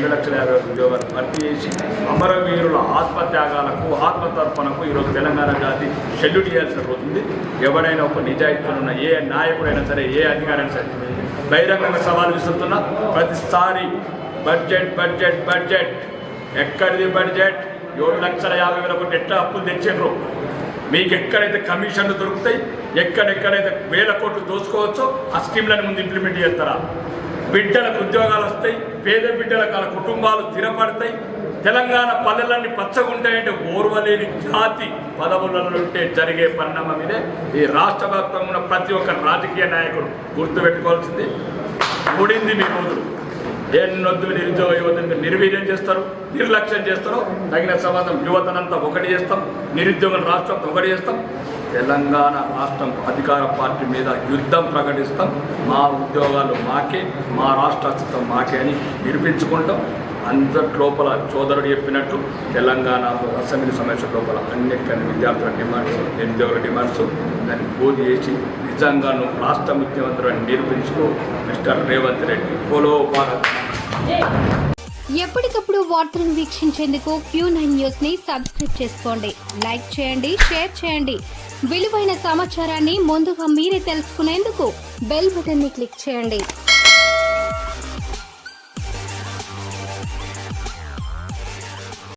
2,50,000 ఉద్యోగాలు భర్తీ చేసి అమరవీరుల ఆత్మత్యాగాలకు ఆత్మతర్పణకు ఈరోజు తెలంగాణ జాతి షెడ్యూల్ చేయాల్సిన రోజుంది. ఎవరైనా ఒక నిజాయితీలున్న ఏ నాయకుడైనా సరే, ఏ అధికారైనా సరే బహిరంగంగా సవాల్ విసురుతున్నా ప్రతిసారి బడ్జెట్ బడ్జెట్ బడ్జెట్ ఎక్కడిది బడ్జెట్? 7,50,000 కోట్లు ఎట్లా అప్పులు తెచ్చిండ్రు? మీకు ఎక్కడైతే కమిషన్లు దొరుకుతాయి, ఎక్కడెక్కడైతే 1,000 కోట్లు దోచుకోవచ్చో ఆ స్కీమ్లను ముందు ఇంప్లిమెంట్ చేస్తారా? బిడ్డలకు ఉద్యోగాలు వస్తాయి, పేద బిడ్డలకు వాళ్ళ కుటుంబాలు స్థిరపడతాయి, తెలంగాణ పల్లెలన్నీ పచ్చగుంటాయంటే ఓర్వలేని జాతి పదవులలో ఉంటే జరిగే పరిణామం ఇదే. ఈ రాష్ట్ర వ్యాప్తంగా ఉన్న ప్రతి ఒక్క రాజకీయ నాయకుడు గుర్తుపెట్టుకోవాల్సింది, ముడింది మీ రోజులు. ఎన్నొద్దు నిరుద్యోగ యువతని నిర్వీర్యం చేస్తారు, నిర్లక్ష్యం చేస్తారు. తగిన సమాధానం యువతనంతా ఒకటి చేస్తాం, నిరుద్యోగం రాష్ట్రం ఒకటి చేస్తాం. తెలంగాణ రాష్ట్రం అధికార పార్టీ మీద యుద్ధం ప్రకటిస్తాం. మా ఉద్యోగాలు మాకే, మా రాష్ట్ర అస్తిత్వం మాకే అని నిరూపించుకుంటాం. అందరి లోపల సోదరుడు చెప్పినట్టు తెలంగాణ అసెంబ్లీ సమావేశం లోపల అన్నిటికీ విద్యార్థుల డిమాండ్స్, నిరుద్యోగుల డిమాండ్స్ దాన్ని పూర్తి చేసి నిజంగాను రాష్ట్ర ముఖ్యమంత్రి నిరూపించుకో మిస్టర్ రేవంత్ రెడ్డి. పోలో భారత్. ఎప్పటికప్పుడు వార్తలను వీక్షించేందుకు Q9 న్యూస్ ని సబ్స్క్రైబ్ చేసుకోండి, లైక్ చేయండి, షేర్ చేయండి. విలువైన సమాచారాన్ని ముందుగా మీరే తెలుసుకునేందుకు బెల్ బటన్ ని క్లిక్ చేయండి.